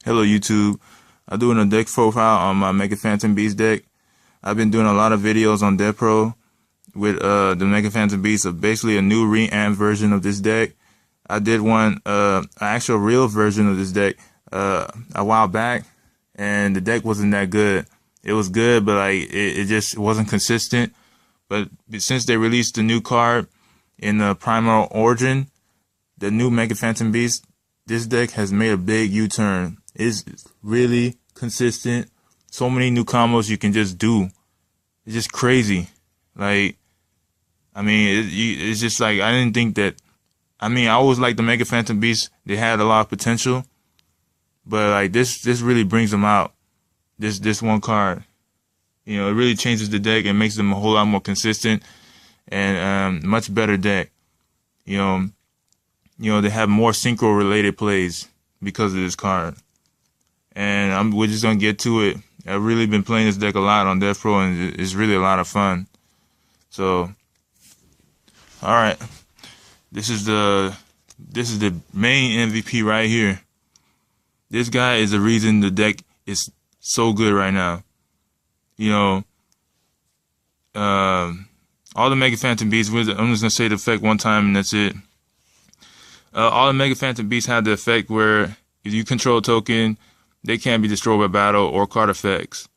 Hello YouTube. I'm doing a deck profile on my Mega Phantom Beast deck. I've been doing a lot of videos on Deck Pro with the Mega Phantom Beast of basically a new reamp version of this deck. I did one an actual real version of this deck a while back, and the deck wasn't that good. It was good, but like it just wasn't consistent. But since they released the new card in the Primal Origin, the new Mega Phantom Beast, this deck has made a big U-turn. It's really consistent. So many new combos you can just do. It's just crazy. Like, I mean, it's just like, I didn't think that. I mean, I always liked the Mega Phantom Beast. They had a lot of potential, but like this really brings them out. This one card, you know, it really changes the deck and makes them a whole lot more consistent and much better deck. You know, they have more synchro related plays because of this card. And we're just gonna get to it. I've really been playing this deck a lot on Death Pro, and it's really a lot of fun. So, all right, this is the main MVP right here. This guy is the reason the deck is so good right now. You know, all the Mega Phantom Beasts. I'm just gonna say the effect one time, and that's it. All the Mega Phantom Beasts have the effect where if you control a token, they can't be destroyed by battle or card effects.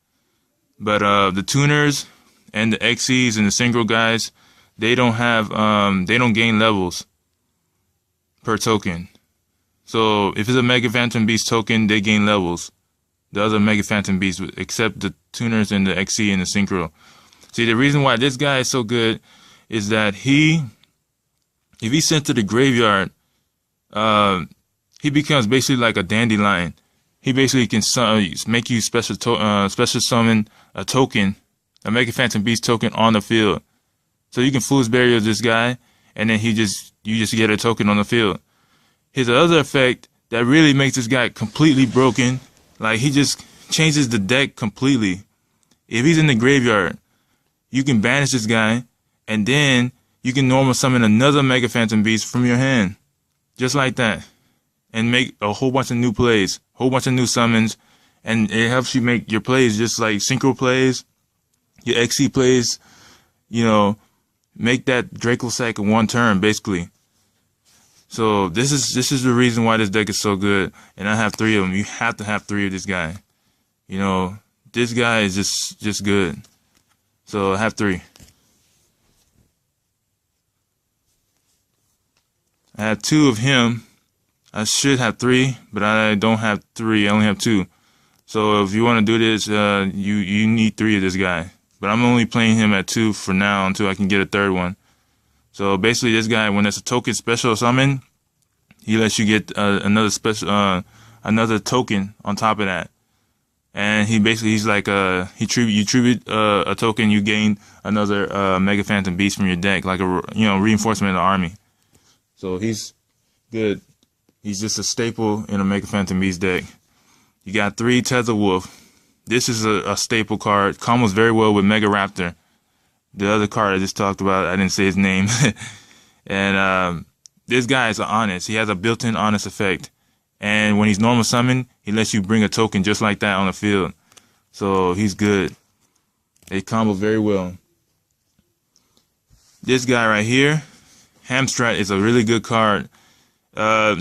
But the tuners and the XCs and the synchro guys, they don't have they don't gain levels per token. So if it's a Mega Phantom Beast token, they gain levels. The other Mega Phantom Beasts, except the tuners and the XC and the synchro. See, the reason why this guy is so good is that if he's sent to the graveyard, he becomes basically like a dandelion. He basically can make you special summon a token, a Mega Phantom Beast token on the field. So you can Fool's Barrier this guy, and then you just get a token on the field. His other effect that really makes this guy completely broken, like he just changes the deck completely. If he's in the graveyard, you can banish this guy, and then you can normal summon another Mega Phantom Beast from your hand. Just like that. And make a whole bunch of new plays, whole bunch of new summons, and it helps you make your plays just like synchro plays, your XC plays, you know, make that Draco sack in one turn, basically. So this is the reason why this deck is so good, and I have 3 of them. You have to have 3 of this guy. You know, this guy is just good. So I have 3. I have 2 of him. I should have 3, but I don't have 3. I only have 2. So if you want to do this, you need 3 of this guy. But I'm only playing him at 2 for now until I can get a 3rd one. So basically, this guy, when it's a token special summon, he lets you get another token on top of that. And he's like you tribute a token, you gain another Mega Phantom Beast from your deck, like a reinforcement of the army. So he's good. He's just a staple in a Mega Phantom Beast deck. You got 3 Tether Wolf. This is a staple card. Combos very well with Mega Raptor. The other card I just talked about, I didn't say his name. And this guy is honest. He has a built-in honest effect. And when he's normal summon, he lets you bring a token just like that on the field. So he's good. They combo very well. This guy right here, Hamstrat, is a really good card. I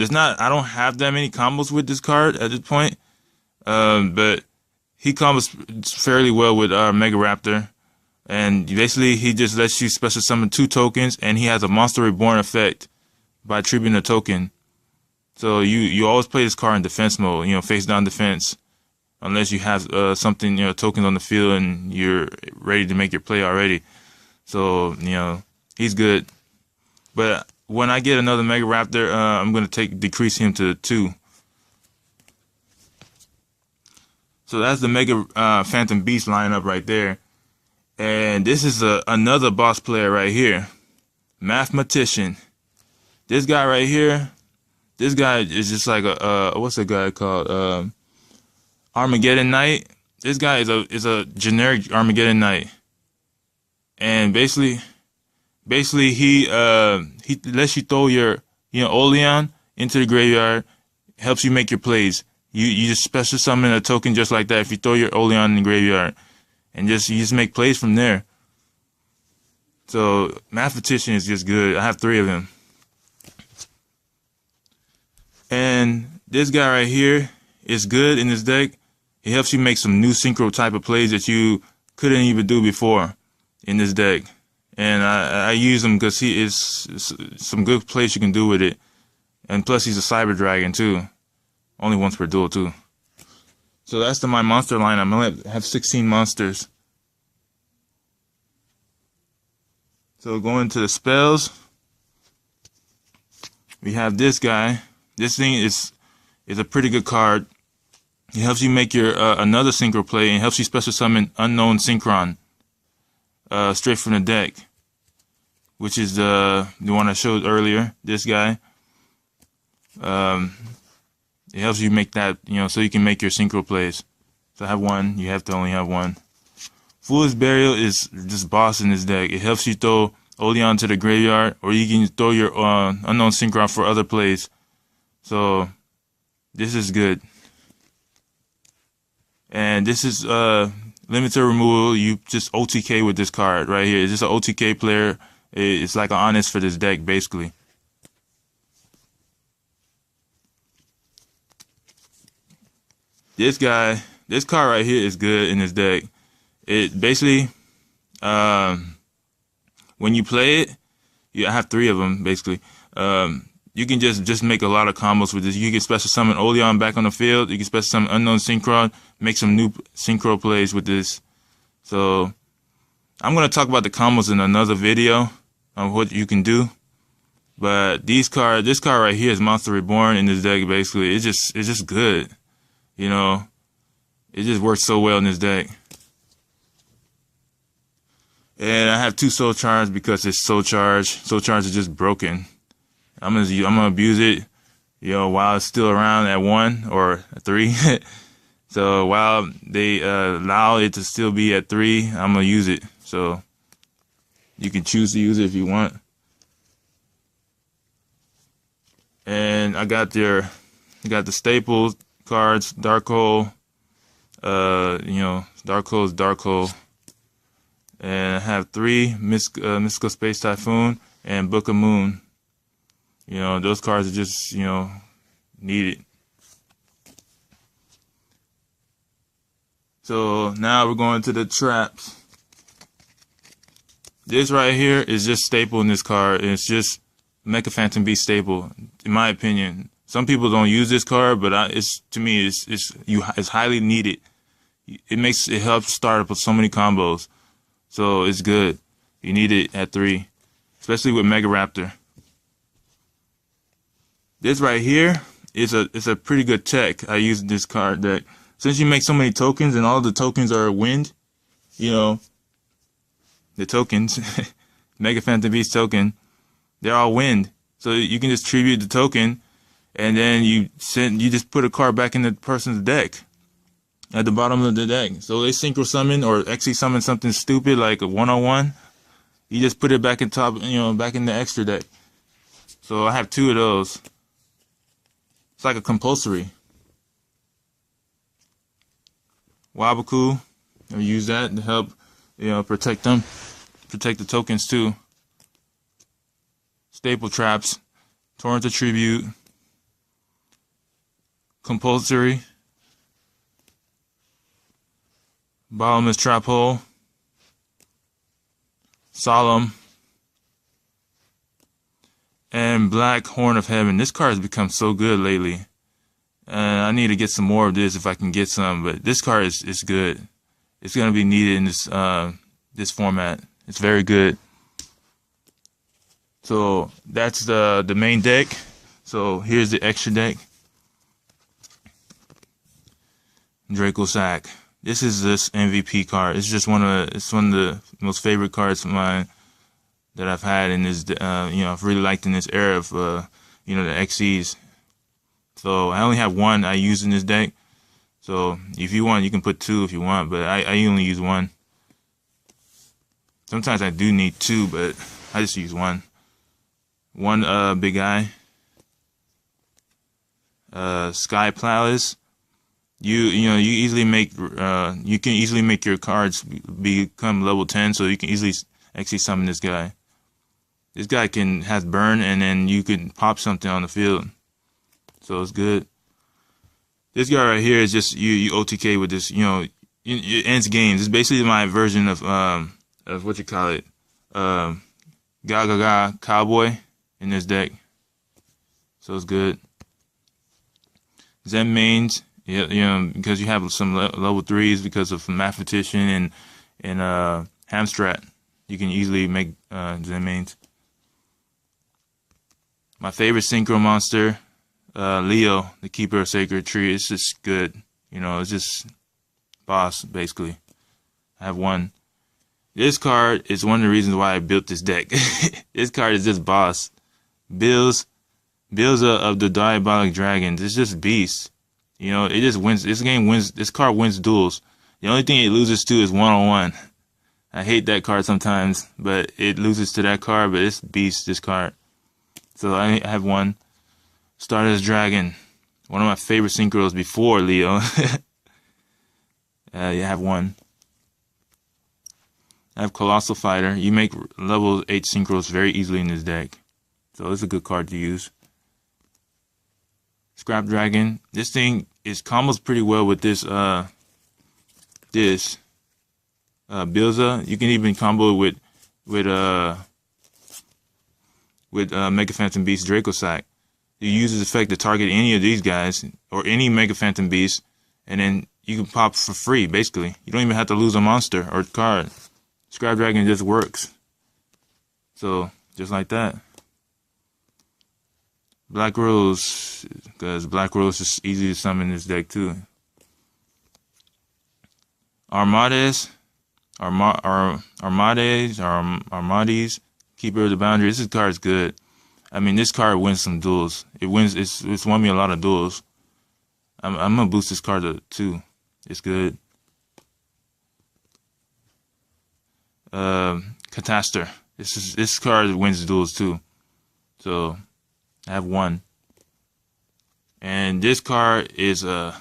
don't have that many combos with this card at this point. But he combos fairly well with Mega Raptor. And basically, he just lets you special summon 2 tokens, and he has a Monster Reborn effect by tributing a token. So you always play this card in defense mode, face down defense, unless you have something, tokens on the field and you're ready to make your play already. So, he's good. But when I get another Mega Raptor, I'm going to decrease him to 2. So that's the Mega Phantom Beast lineup right there. And this is another boss player right here, Mathematician. This guy right here, this guy is just like what's the guy called? Armageddon Knight. This guy is a generic Armageddon Knight, and basically he lets you throw your Oleon into the graveyard, helps you make your plays. You just special summon a token just like that if you throw your Oleon in the graveyard, and you just make plays from there. So Mathematician is just good. I have 3 of him. And this guy right here is good in this deck. It helps you make some new synchro type of plays that you couldn't even do before in this deck. And I use him because he is some good plays you can do with it. And plus he's a Cyber Dragon too. Only once per duel too. So that's my monster line. I'm going to have 16 monsters. So going to the spells, we have this guy. This thing is a pretty good card. It helps you make your another synchro play, and helps you special summon Unknown Synchron straight from the deck, which is the one I showed earlier. This guy. It helps you make that, so you can make your synchro plays. So I have 1. You have to only have 1. Foolish Burial is just boss in this deck. It helps you throw Oleon to the graveyard, or you can throw your Unknown Synchron for other plays. So this is good. And this is limited removal. You just OTK with this card right here. It's just an OTK player. It's like an honest for this deck, basically. This card right here is good in this deck. It basically, when you play it, I have 3 of them basically. You can just make a lot of combos with this. You can special summon Oleon back on the field. You can special summon Unknown Synchron, make some new synchro plays with this. So I'm gonna talk about the combos in another video on what you can do. But this card right here is Monster Reborn in this deck. Basically, it's just good. It just works so well in this deck. And I have 2 Soul Charge because it's Soul Charge. Soul Charge is just broken. I'm gonna abuse it, while it's still around at 1 or 3. So while they allow it to still be at 3, I'm gonna use it. So you can choose to use it if you want. And I got the staple cards, Dark Hole. Dark Hole is Dark Hole. And I have 3 Mystical Space Typhoon and Book of Moon. Those cards are just, needed. So now we're going to the traps. This right here is just staple in this card. It's just Mecha Phantom Beast staple, in my opinion. Some people don't use this card, but to me it's highly needed. It helps start up with so many combos. So it's good. You need it at 3, especially with Mega Raptor. This right here is a pretty good tech. I use this card deck. Since you make so many tokens and all the tokens are wind, the tokens, Mega Phantom Beast token, they're all wind. So you can just tribute the token, and then you just put a card back in the person's deck at the bottom of the deck. So they synchro summon or XE summon something stupid like a 101. You just put it back in back in the extra deck. So I have 2 of those. It's like a compulsory. Wabaku, I use that to help, protect the tokens too. Staple traps, Torrent of Tribute, compulsory, bottomless trap hole, solemn, and Black Horn of Heaven. This card has become so good lately. I need to get some more of this if I can get some, but this card is good. It's going to be needed in this format. It's very good. So that's the main deck. So here's the extra deck. Draco Sack. This is this MVP card. It's just one of the most favorite cards of mine that I've had in this. I've really liked in this era of the XCs. So I only have 1 I use in this deck. So if you want, you can put 2 if you want, but I only use 1. Sometimes I do need 2, but I just use 1. 1 big eye. Sky Palace, You easily make you can easily make your cards become level 10, so you can easily actually summon this guy. This guy has burn, and then you can pop something on the field, so it's good. This guy right here is just you OTK with this. It ends games. It's basically my version of what you call it, Gaga Cowboy in this deck. So it's good. Zen mains, because you have some level 3s because of Mathematician and Hamstrat. You can easily make Zen mains. My favorite synchro monster, Leo, the Keeper of Sacred Tree. It's just good. It's just boss, basically. I have one. This card is one of the reasons why I built this deck. This card is just boss. Bills of the Diabolic Dragons. It's just beast. It just wins. This card wins duels. The only thing it loses to is one-on-one. I hate that card sometimes, but it loses to that card, but it's beast, this card. So I have one. Stardust Dragon. One of my favorite synchros before Leo. You have one. I have Colossal Fighter. You make level 8 synchros very easily in this deck. So it's a good card to use. Scrap Dragon. This thing combos pretty well with this Bilza. You can even combo it with Mega Phantom Beast Draco Sack. You use this effect to target any of these guys or any Mega Phantom Beast, and then you can pop for free, basically. You don't even have to lose a monster or card. Scrap Dragon just works. So, just like that. Black Rose, because Black Rose is easy to summon in this deck too. Armades, Keeper of the Boundary. This card is good. I mean, this card wins some duels. It's won me a lot of duels. I'm gonna boost this card too. It's good. Catastor. This card wins duels too. So I have one. And this card is a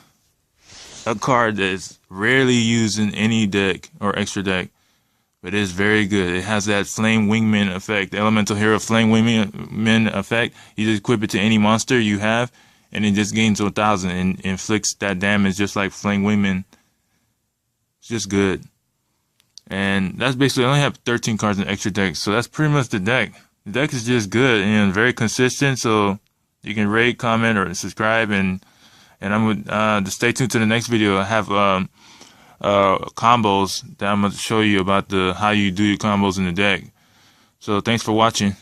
card that's rarely used in any deck or extra deck, but it's very good. It has that Flame Wingman effect, the Elemental Hero Flame Wingman effect. You just equip it to any monster you have, and it just gains 1,000 and inflicts that damage just like Flame Wingman. It's just good. And that's basically, I only have 13 cards in extra deck, so that's pretty much the deck. The deck is just good and very consistent, so you can rate, comment, or subscribe, and I'm gonna stay tuned to the next video. I have combos that I'm gonna show you about how you do your combos in the deck. So thanks for watching.